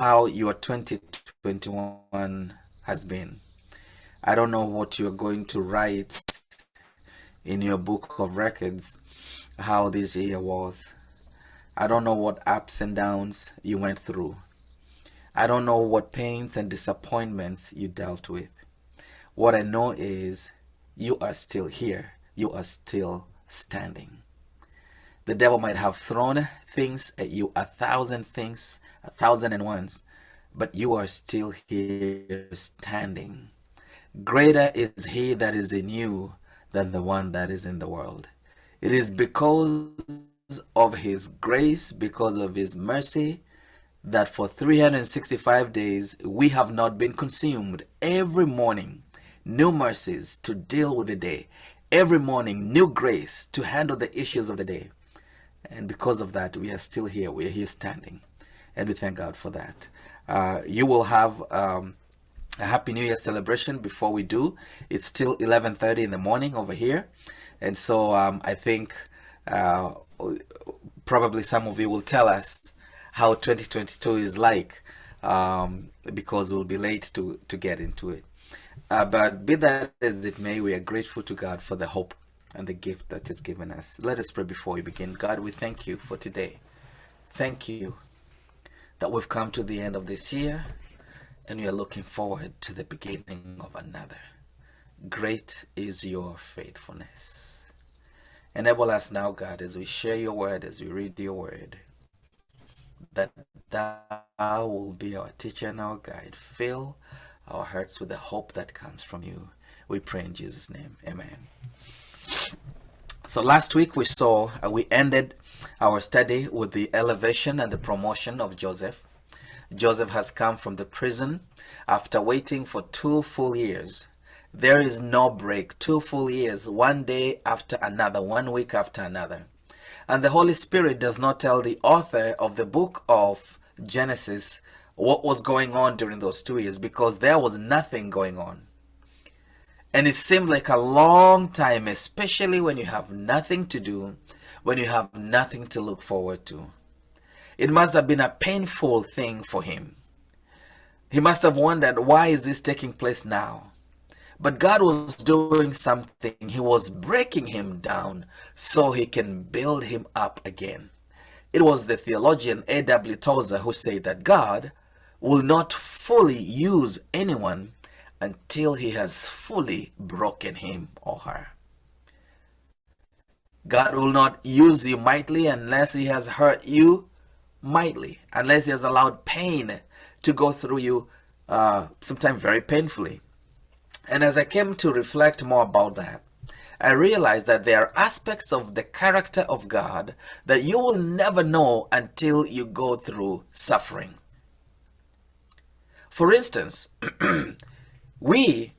how your 2021 has been. I don't know what you're going to write in your book of records, how this year was. I don't know what ups and downs you went through. I don't know what pains and disappointments you dealt with. What I know is you are still here. You are still standing. The devil might have thrown things at you, 1,000 things, 1,001, but you are still here standing. Greater is he that is in you than the one that is in the world. It is because of his grace, because of his mercy, that for 365 days we have not been consumed. Every morning, new mercies to deal with the day. Every morning, new grace to handle the issues of the day. And because of that, we are still here. We are here standing. And we thank God for that. You will have a Happy New Year celebration before we do. It's still 11:30 in the morning over here. And so I think probably some of you will tell us how 2022 is like, because we'll be late to get into it. But be that as it may, we are grateful to God for the hope and the gift that He's given us. Let us pray before we begin. God, we thank you for today. Thank you that we've come to the end of this year and we are looking forward to the beginning of another. Great is your faithfulness. Enable us now, God, as we share your word, as we read your word, that thou will be our teacher and our guide. Fill our hearts with the hope that comes from you. We pray in Jesus' name. Amen. So last week we ended our study with the elevation and the promotion of Joseph. Joseph has come from the prison after waiting for 2 full years. There is no break. 2 full years, one day after another, 1 week after another. And the Holy Spirit does not tell the author of the book of Genesis what was going on during those 2 years, because there was nothing going on. And it seemed like a long time, especially when you have nothing to do, when you have nothing to look forward to. It must have been a painful thing for him. He must have wondered, why is this taking place now? But God was doing something. He was breaking him down so he can build him up again. It was the theologian A.W. Tozer who said that God will not fully use anyone until he has fully broken him or her. God will not use you mightily unless he has hurt you mightily, unless he has allowed pain to go through you, sometimes very painfully. And as I came to reflect more about that, I realized that there are aspects of the character of God that you will never know until you go through suffering. For instance, we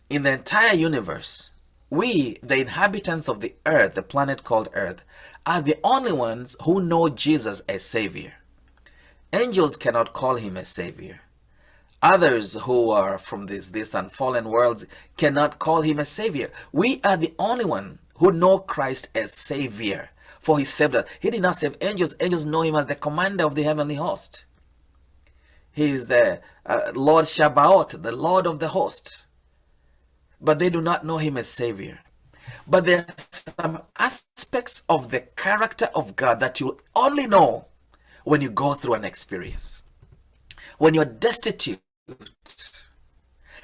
in the entire universe, we, the inhabitants of the earth, the planet called Earth, are the only ones who know Jesus as Savior. Angels cannot call him a Savior. Others who are from this unfallen worlds cannot call him a Savior. We are the only one who know Christ as Savior, for he saved us. He did not save angels. Angels know him as the commander of the heavenly host. He is the Lord Shabbaoth, the Lord of the host. But they do not know him as Savior. But there are some aspects of the character of God that you only know when you go through an experience. When you're destitute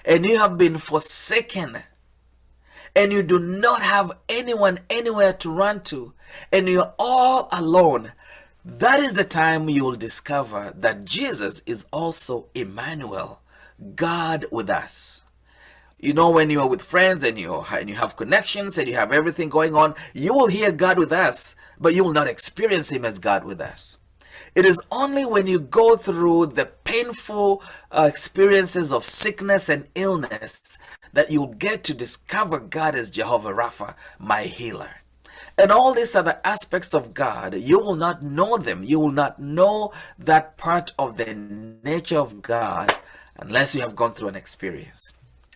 and you have been forsaken and you do not have anyone anywhere to run to and you're all alone, that is the time you will discover that Jesus is also Emmanuel, God with us. You know, when you are with friends and you have connections and you have everything going on, you will hear God with us, but you will not experience him as God with us. It is only when you go through the painful experiences of sickness and illness that you'll get to discover God as Jehovah Rapha, my healer. And all these other aspects of God, you will not know them. You will not know that part of the nature of God unless you have gone through an experience.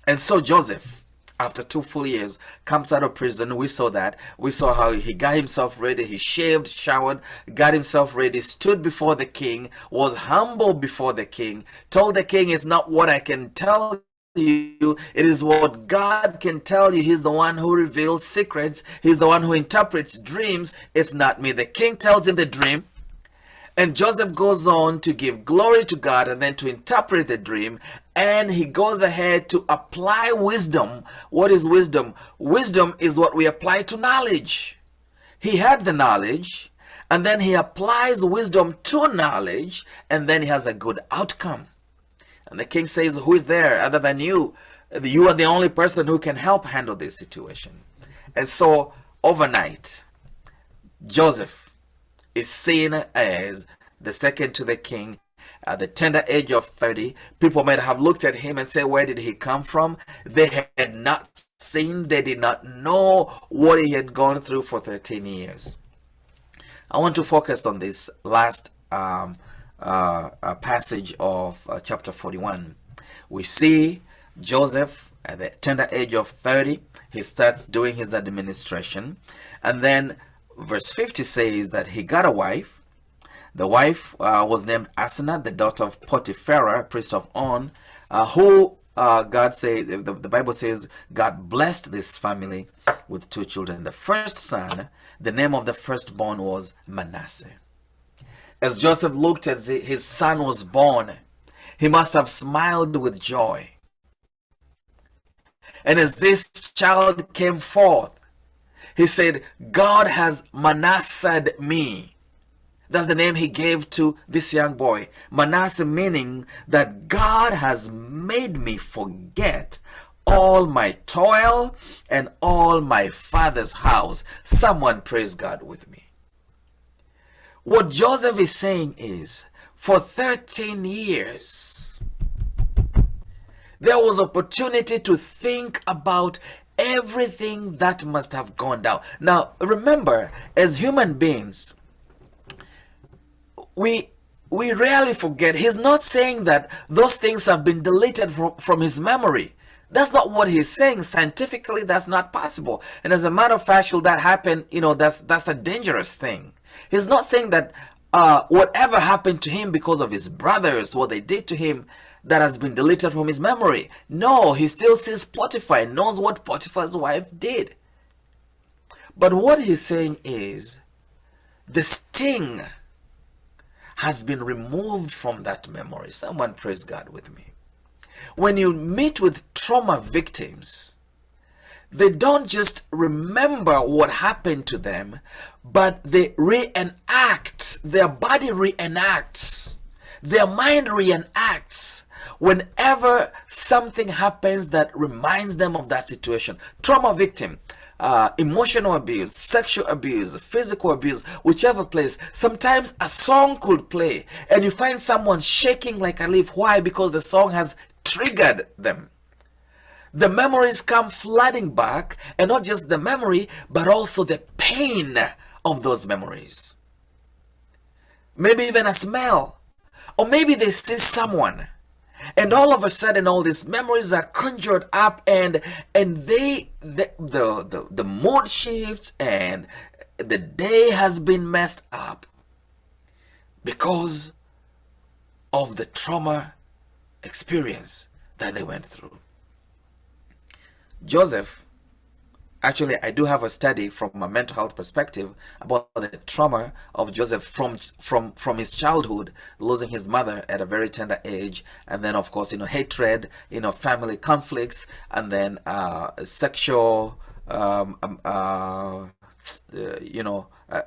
And so Joseph After 2 full years, comes out of prison. We saw that. We saw how he got himself ready. He shaved, showered, got himself ready, stood before the king, was humble before the king, told the king, it's not what I can tell you, it is what God can tell you. He's the one who reveals secrets. He's the one who interprets dreams. It's not me. The king tells him the dream. And Joseph goes on to give glory to God and then to interpret the dream. And he goes ahead to apply wisdom. What is wisdom? Wisdom is what we apply to knowledge. He had the knowledge, and then he applies wisdom to knowledge, and then he has a good outcome. And the king says, who is there other than you? You are the only person who can help handle this situation. And so overnight, Joseph is seen as the second to the king at the tender age of 30. People might have looked at him and said, where did he come from? They had not seen, they did not know what he had gone through for 13 years. I want to focus on this last passage of chapter 41. We see Joseph at the tender age of 30. He starts doing his administration, and then verse 50 says that he got a wife. The wife was named Asenath, the daughter of Potiphar, priest of On, who God says, the Bible says, God blessed this family with 2 children. The first son, the name of the firstborn was Manasseh. As Joseph looked as his son was born, he must have smiled with joy. And as this child came forth, he said, God has Manasseh me. That's the name he gave to this young boy. Manasseh meaning that God has made me forget all my toil and all my father's house. Someone praise God with me. What Joseph is saying is, for 13 years, there was opportunity to think about everything that must have gone down. Now, remember, as human beings, we rarely forget. He's not saying that those things have been deleted from his memory. That's not what he's saying. Scientifically, that's not possible. And as a matter of fact, should that happen, that's a dangerous thing. He's not saying that whatever happened to him because of his brothers, what they did to him, that has been deleted from his memory. No, he still sees Potiphar and knows what Potiphar's wife did. But what he's saying is, the sting has been removed from that memory. Someone praise God with me. When you meet with trauma victims, they don't just remember what happened to them, but they reenact. Their body reenacts. Their mind reenacts whenever something happens that reminds them of that situation. Trauma victim, emotional abuse, sexual abuse, physical abuse, whichever place. Sometimes a song could play and you find someone shaking like a leaf. Why? Because the song has triggered them. The memories come flooding back, and not just the memory, but also the pain of those memories. Maybe even a smell, or maybe they see someone, and all of a sudden all these memories are conjured up, and the mood shifts, and the day has been messed up because of the trauma experience that they went through. Joseph, actually, I do have a study from a mental health perspective about the trauma of Joseph from his childhood, losing his mother at a very tender age, and then of course, hatred, family conflicts, and then sexual,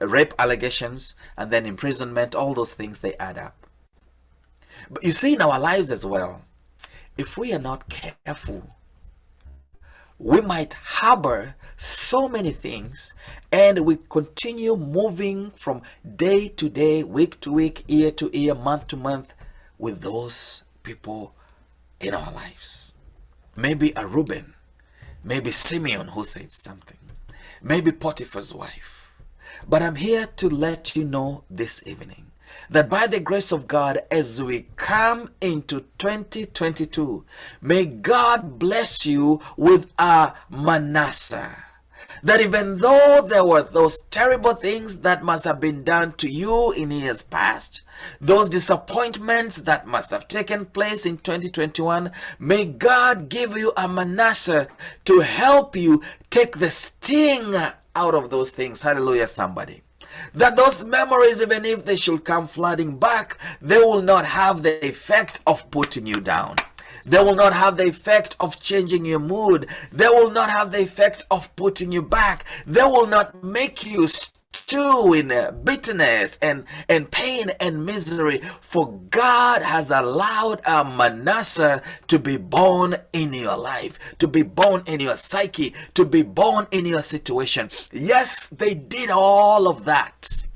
rape allegations, and then imprisonment. All those things, they add up. But you see, in our lives as well, if we are not careful, we might harbor so many things, and we continue moving from day to day, week to week, year to year, month to month with those people in our lives. Maybe a Reuben, maybe Simeon who said something, maybe Potiphar's wife. But I'm here to let you know this evening that by the grace of God, as we come into 2022, may God bless you with a Manasseh. That even though there were those terrible things that must have been done to you in years past, those disappointments that must have taken place in 2021, may God give you a Manasseh to help you take the sting out of those things. Hallelujah, somebody. That those memories, even if they should come flooding back, they will not have the effect of putting you down. They will not have the effect of changing your mood. They will not have the effect of putting you back. They will not make you stew in bitterness and pain and misery. For God has allowed a Manasseh to be born in your life, to be born in your psyche, to be born in your situation. Yes, they did all of that.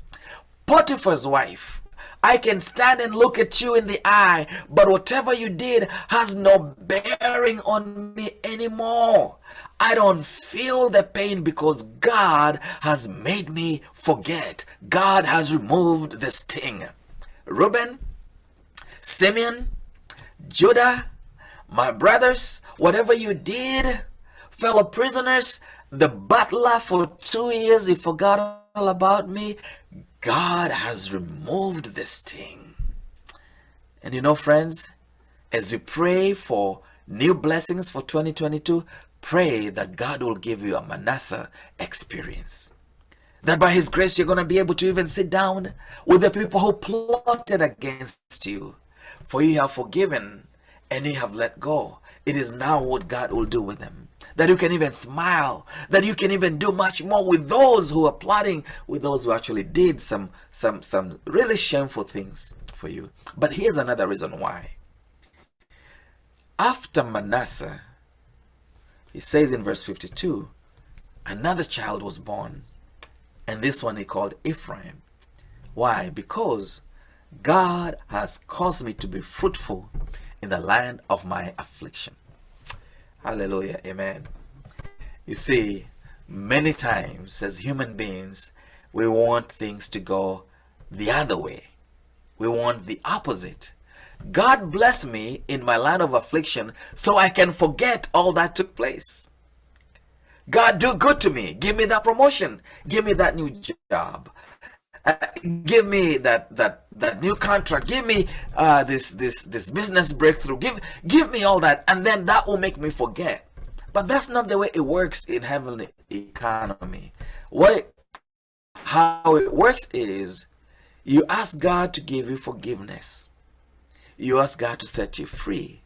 Potiphar's wife, I can stand and look at you in the eye, but whatever you did has no bearing on me anymore. I don't feel the pain because God has made me forget. God has removed the sting. Reuben, Simeon, Judah, my brothers, whatever you did, fellow prisoners, the butler for 2 years, he forgot all about me. God has removed the sting. And you know, friends, as you pray for new blessings for 2022, pray that God will give you a Manasseh experience. That by His grace, you're going to be able to even sit down with the people who plotted against you. For you have forgiven and you have let go. It is now what God will do with them. That you can even smile, that you can even do much more with those who are plotting, with those who actually did some really shameful things for you. But here's another reason why. After Manasseh, he says in verse 52, another child was born, and this one he called Ephraim. Why? Because God has caused me to be fruitful in the land of my affliction. Hallelujah. Amen. You see, many times as human beings, we want things to go the other way. We want the opposite. God bless me in my land of affliction so I can forget all that took place. God, do good to me. Give me that promotion. Give me that new job. Give me that new contract. Give me this business breakthrough. Give me all that, and then that will make me forget. But that's not the way it works in heavenly economy. How it works is you ask God to give you forgiveness. You ask God to set you free.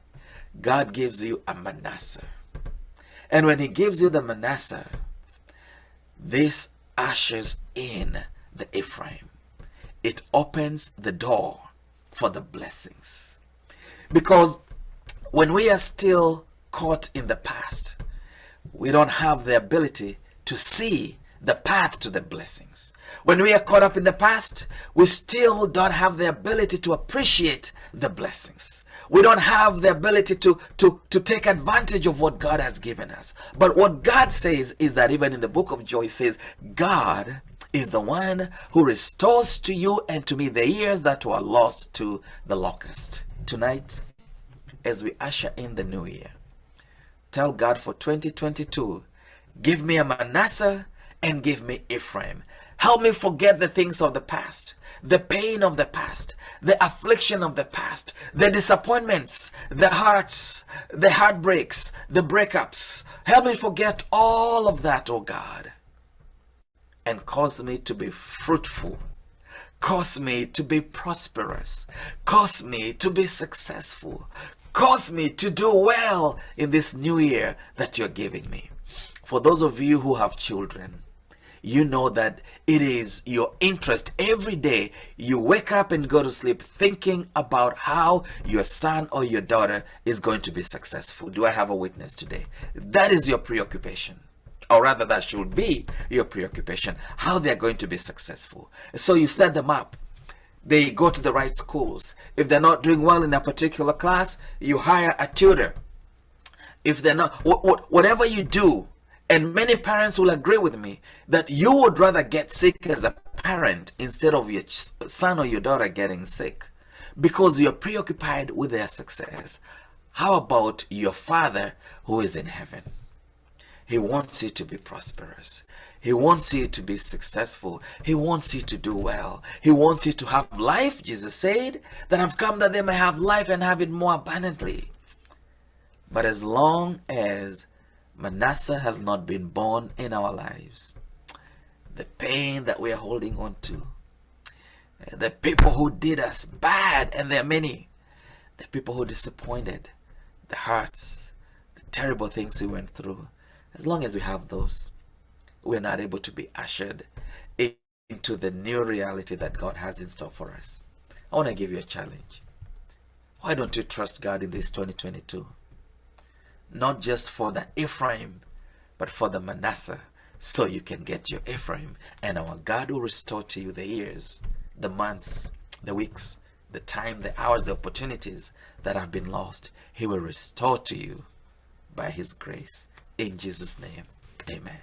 God gives you a Manasseh. And when He gives you the Manasseh, this ushers in the Ephraim. It opens the door for the blessings. Because when we are still caught in the past, we don't have the ability to see the path to the blessings. When we are caught up in the past, we still don't have the ability to appreciate the blessings. We don't have the ability to take advantage of what God has given us. But what God says is that even in the book of Joy, says God is the one who restores to you and to me the years that were lost to the locust. Tonight, as we usher in the new year, tell God for 2022, give me a Manasseh and give me Ephraim. Help me forget the things of the past, the pain of the past, the affliction of the past, the disappointments, the hearts, the heartbreaks, the breakups. Help me forget all of that, oh God, and cause me to be fruitful. Cause me to be prosperous. Cause me to be successful. Cause me to do well in this new year that you're giving me. For those of you who have children, you know that it is your interest every day. You wake up and go to sleep thinking about how your son or your daughter is going to be successful. Do I have a witness today? That is your preoccupation. Or rather, that should be your preoccupation, how they're going to be successful. So you set them up. They go to the right schools. If they're not doing well in a particular class, you hire a tutor. If they're not, whatever you do, and many parents will agree with me that you would rather get sick as a parent instead of your son or your daughter getting sick because you're preoccupied with their success. How about your Father who is in heaven? He wants you to be prosperous. He wants you to be successful. He wants you to do well. He wants you to have life. Jesus said that I've come that they may have life and have it more abundantly. But as long as Manasseh has not been born in our lives, the pain that we are holding on to, the people who did us bad, and there are many, the people who disappointed, the hurts, the terrible things we went through, as long as we have those, we're not able to be ushered into the new reality that God has in store for us. I want to give you a challenge. Why don't you trust God in this 2022? Not just for the Ephraim, but for the Manasseh, so you can get your Ephraim, and our God will restore to you the years, the months, the weeks, the time, the hours, the opportunities that have been lost. He will restore to you by His grace. In Jesus' name, amen.